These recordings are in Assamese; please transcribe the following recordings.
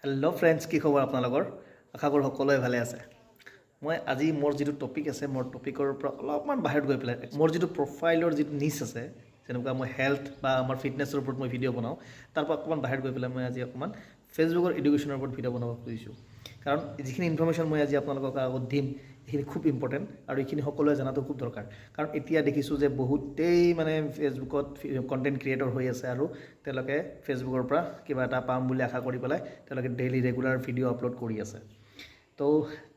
হেল্ল' ফ্ৰেণ্ডছ, কি খবৰ আপোনালোকৰ? আশা কৰোঁ সকলোৱে ভালে আছে। মই আজি মোৰ যিটো টপিক আছে, মোৰ টপিকৰ পৰা অলপমান বাহিৰত গৈ পেলাই মোৰ যিটো প্ৰফাইলৰ যিটো নিচ আছে, যেনেকুৱা মই হেল্থ বা আমাৰ ফিটনেছৰ ওপৰত মই ভিডিঅ' বনাওঁ, তাৰ পৰা অকণমান বাহিৰত গৈ পেলাই মই আজি অকণমান ফেচবুকৰ এডুকেশ্যনৰ ওপৰত ভিডিঅ' বনাব খুজিছোঁ। কাৰণ যিখিনি ইনফৰ্মেশ্যন মই আজি আপোনালোকক আগত দিম, এইখিনি খুব ইম্পৰ্টেণ্ট আৰু এইখিনি সকলোৱে জনাটো খুব দৰকাৰ। কাৰণ এতিয়া দেখিছোঁ যে বহুতেই ফেচবুকত কণ্টেণ্ট ক্ৰিয়েটৰ হৈ আছে আৰু তেওঁলোকে ফেচবুকৰ পৰা কিবা এটা পাম বুলি আশা কৰি পেলাই তেওঁলোকে ডেইলি ৰেগুলাৰ ভিডিঅ' আপলোড কৰি আছে। তো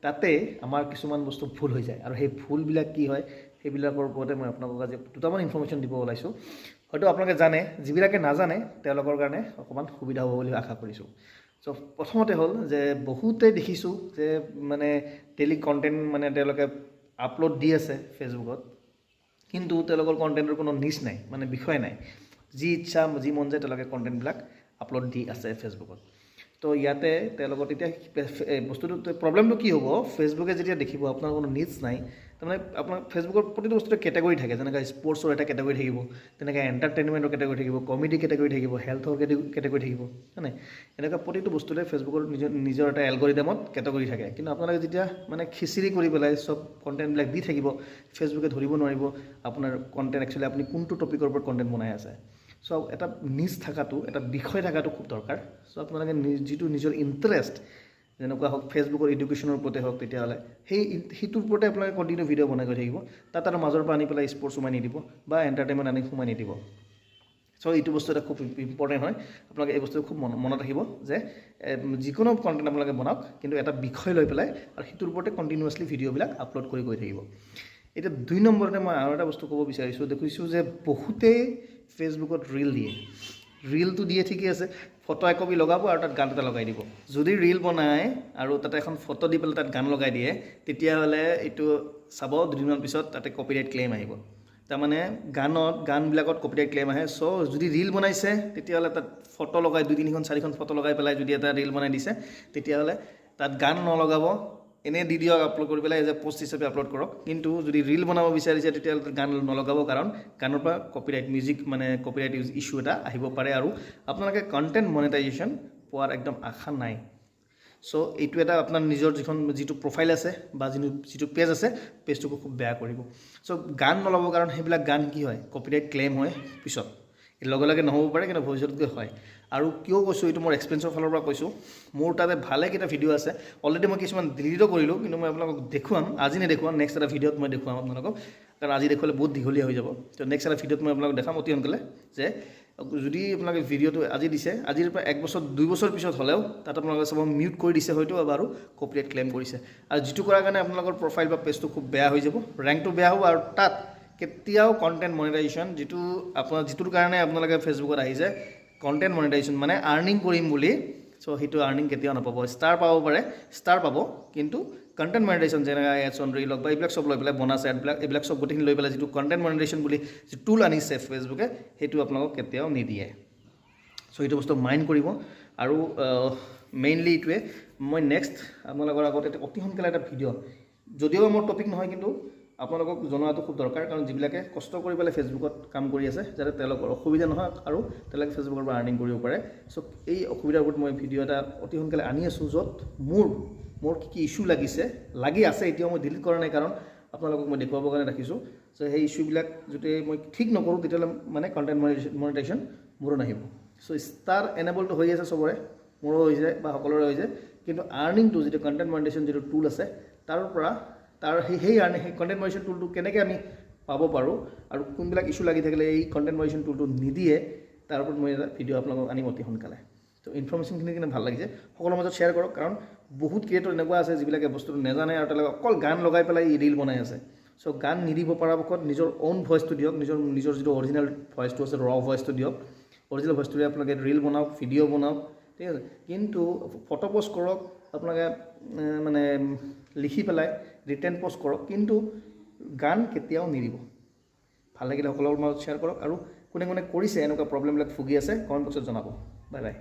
তাতে আমাৰ কিছুমান বস্তু ভুল হৈ যায় আৰু সেই ভুলবিলাক কি হয় সেইবিলাকৰ ওপৰতে মই আপোনালোকক আজি দুটামান ইনফৰ্মেশ্যন দিব ওলাইছোঁ। হয়তো আপোনালোকে জানে, যিবিলাকে নাজানে তেওঁলোকৰ কাৰণে অকণমান সুবিধা হ'ব বুলি আশা কৰিছোঁ। চ' প্ৰথমতে হ'ল যে বহুতেই দেখিছোঁ যে ডেইলি কণ্টেণ্ট তেওঁলোকে আপলোড দি আছে ফেচবুকত, কিন্তু তেওঁলোকৰ কণ্টেণ্টৰ কোনো নিচ নাই, বিষয় নাই। যি ইচ্ছা যি মন যায় তেওঁলোকে কণ্টেণ্টবিলাক আপলোড দি আছে ফেচবুকত। তো ইয়াতে তেওঁলোকৰ তেতিয়া বস্তুটো প্ৰব্লেমটো কি হ'ব, ফেচবুকে যেতিয়া দেখিব আপোনাৰ কোনো নিডছ নাই, তাৰমানে আপোনাৰ ফেচবুকৰ প্ৰতিটো বস্তুতে কেটেগৰী থাকে। যেনেকৈ স্পৰ্টছৰ এটা কেটেগৰী থাকিব, তেনেকৈ এণ্টাৰটেইনমেণ্টৰ কেটেগৰী থাকিব, কমেডি কেটেগৰী থাকিব, হেল্থৰ কেটেগৰী থাকিব, হয়নে? এনেকুৱা প্ৰতিটো বস্তুতে ফেচবুকৰ নিজৰ এটা এলগৰিদমত কেটেগৰী থাকে। কিন্তু আপোনালোকে যেতিয়া খিচিৰি কৰি পেলাই চব কণ্টেণ্টবিলাক দি থাকিব, ফেচবুকে ধৰিব নোৱাৰিব আপোনাৰ কণ্টেণ্ট একচুৱেলি আপুনি কোনটো টপিকৰ ওপৰত কণ্টেণ্ট বনাই আছে। চ' এটা নিজ থকাটো, এটা বিষয় থকাটো খুব দৰকাৰ। চ' আপোনালোকে যিটো নিজৰ ইণ্টাৰেষ্ট, যেনেকুৱা হওক ফেচবুকৰ এডুকেশ্যনৰ ওপৰতে হওক, তেতিয়াহ'লে সেইটোৰ ওপৰতে আপোনালোকে কণ্টিনিউ ভিডিঅ' বনাই গৈ থাকিব। তাত আৰু মাজৰ পৰা আনি পেলাই স্পৰ্টছ সোমাই নিদিব বা এণ্টাৰটেইনমেণ্ট আনি সোমাই নিদিব। চ' এইটো বস্তু এটা খুব ইম্পৰ্টেণ্ট হয়। আপোনালোকে এই বস্তুটো খুব মনত ৰাখিব যে যিকোনো কণ্টেণ্ট আপোনালোকে বনাওক, কিন্তু এটা বিষয় লৈ পেলাই আৰু সেইটোৰ ওপৰতে কণ্টিনিউৱাছলি ভিডিঅ'বিলাক আপলোড কৰি গৈ থাকিব। এতিয়া 2 নম্বৰতে মই আৰু এটা বস্তু ক'ব বিচাৰিছোঁ। দেখিছোঁ যে বহুতেই ফেচবুকত ৰীল দিয়ে। ৰীলটো দিয়ে ঠিকেই আছে, ফটো একপি লগাব আৰু তাত গান এটা লগাই দিব। যদি ৰীল বনায় আৰু তাতে এখন ফটো দি পেলাই তাত গান লগাই দিয়ে, তেতিয়াহ'লে এইটো চাব 2 দিনমান পিছত তাতে কপিৰাইট ক্লেইম আহিব। তাৰমানে গানবিলাকত কপিৰাইট ক্লেইম আহে। চ' যদি ৰীল বনাইছে তেতিয়াহ'লে তাত ফটো লগাই 2-3খন 4খন ফটো লগাই পেলাই যদি এটা ৰীল বনাই দিছে, তেতিয়াহ'লে তাত গান নলগাব, এনেই দি দিয়ক, আপলোড কৰি পেলাই এজ এ পষ্ট হিচাপে আপলোড কৰক। কিন্তু যদি ৰীল বনাব বিচাৰিছে তেতিয়াহ'লে গান নলগাব, কাৰণ গানৰ পৰা কপিৰাইট কপিৰাইট ইছ্যু এটা আহিব পাৰে আৰু আপোনালোকে কণ্টেণ্ট মনেটাইজেশ্যন পোৱাৰ একদম আশা নাই। চ' এইটো এটা আপোনাৰ নিজৰ যিটো প্ৰফাইল আছে বা যিটো পেজ আছে, পেজটোকো খুব বেয়া কৰিব। চ' গান নল'ব, কাৰণ সেইবিলাক গান কি হয়, কপিৰাইট ক্লেইম হয় পিছত। লগে লগে নহ'ব পাৰে, কিন্তু ভৱিষ্যতকৈ হয়। আৰু কিয় কৈছোঁ, এইটো মোৰ এক্সপিৰিয়েঞ্চৰ ফালৰ পৰা কৈছোঁ। মোৰ তাতে ভালেকেইটা ভিডিঅ' আছে, অলৰেডি মই কিছুমান ডিলিটো কৰিলোঁ, কিন্তু মই আপোনালোকক দেখুৱাম। আজি নেদেখুৱাম, নেক্সট এটা ভিডিঅ'ত মই দেখুৱাম আপোনালোকক, কাৰণ আজি দেখুৱালে বহুত দীঘলীয়া হৈ যাব। তো নেক্সট এটা ভিডিঅ'ত মই আপোনালোকক দেখাম অতি সোনকালে যে যদি আপোনালোকে ভিডিঅ'টো আজি দিছে, আজিৰ পৰা 1 বছৰ 2 বছৰ পিছত হ'লেও তাত আপোনালোকে চাব মিউট কৰি দিছে হয়তো, আৰু কপিৰাইট ক্লেইম কৰিছে। আৰু যিটো কৰাৰ কাৰণে আপোনালোকৰ প্ৰফাইল বা পেজটো খুব বেয়া হৈ যাব, ৰেংকটো বেয়া হ'ব, আৰু তাত কেতিয়াও কণ্টেণ্ট মনিটাইজেশ্যন, যিটোৰ কাৰণে আপোনালোকে ফেচবুকত আহিছে, কণ্টেণ্ট মনিটাইজেশ্যন আৰ্নিং কৰিম বুলি, চ' সেইটো আৰ্নিং কেতিয়াও নাপাব। ষ্টাৰ পাব পাৰে, ষ্টাৰ পাব, কিন্তু কণ্টেণ্ট মনিটাইজেশ্যন যেনেকৈ এডছ অন ৰীল হওক বা এইবিলাক চব লৈ পেলাই বোনাছ এইবিলাক চব গোটেইখিনি লৈ পেলাই যিটো কণ্টেণ্ট মনিটাইজেশ্যন বুলি যিটো টুল আনিছে ফেচবুকে, সেইটো আপোনালোকক কেতিয়াও নিদিয়ে। চ' এইটো বস্তু মাইণ্ড কৰিব। আৰু মেইনলি এইটোৱে মই নেক্সট আপোনালোকৰ আগত অতি সোনকালে এটা ভিডিঅ', যদিও মোৰ টপিক নহয়, কিন্তু আপোনালোকক জনোৱাটো খুব দৰকাৰ, কাৰণ যিবিলাকে কষ্ট কৰি পেলাই ফেচবুকত কাম কৰি আছে, যাতে তেওঁলোকৰ অসুবিধা নহয় আৰু তেওঁলোকে ফেচবুকৰ পৰা আৰ্নিং কৰিব পাৰে। চ' এই অসুবিধাৰ ওপৰত মই ভিডিঅ' এটা অতি সোনকালে আনি আছোঁ, য'ত মোৰ কি ইছ্যু লাগি আছে, এতিয়াও মই ডিলিট কৰা নাই, কাৰণ আপোনালোকক মই দেখুৱাবৰ কাৰণে ৰাখিছোঁ। চ' সেই ইছ্যুবিলাক যদি মই ঠিক নকৰোঁ, তেতিয়াহ'লে কণ্টেণ্ট মনিটাইজেশ্যন মোৰো নাহিব। চ' ষ্টাৰ এনেবলটো হৈ আছে চবৰে, মোৰো হৈ যায় বা সকলোৰে হৈ যায়, কিন্তু আৰ্নিংটো যিটো কণ্টেণ্ট মনিটাইজেশ্যন যিটো টুল আছে, তাৰ সেই কণ্টেণ্ট মনিটাইজেশ্যন টুলটো কেনেকৈ আমি পাব পাৰোঁ আৰু কোনবিলাক ইছ্যু লাগি থাকিলে এই কণ্টেণ্ট মনিটাইজেশ্যন টুলটো নিদিয়ে, তাৰ ওপৰত মই এটা ভিডিঅ' আপোনালোকক আনিম অতি সোনকালে। তো ইনফৰ্মেশ্যনখিনি কিন্তু ভাল লাগিছে, সকলোৰ মাজত শ্বেয়াৰ কৰক, কাৰণ বহুত ক্ৰিয়েটৰ এনেকুৱা আছে যিবিলাকে বস্তুটো নাজানে আৰু তেওঁলোকে অকল গান লগাই পেলাই ৰীল বনাই আছে। চ' গান নিদিব পৰাপক্ষত নিজৰ অ'ন ভইচটো দিয়ক, নিজৰ যিটো অৰিজিনেল ভইচটো আছে, ৰ ভইচটো দিয়ক। অৰিজিনেল ভইচটোৰে আপোনালোকে ৰীল বনাওক, ভিডিঅ' বনাওক, ঠিক আছে। কিন্তু ফটো পষ্ট কৰক, আপোনালোকে লিখি পেলাই ৰিটেন পষ্ট কৰক, কিন্তু গান কেতিয়াও নিদিব। ভাল লাগিলে সকলোৰ মাজত শ্বেয়াৰ কৰক, আৰু কোনে কোনে কৰিছে এনেকুৱা প্ৰব্লেমবিলাক ভুগি আছে কমেণ্ট বক্সত জনাব। Bye bye.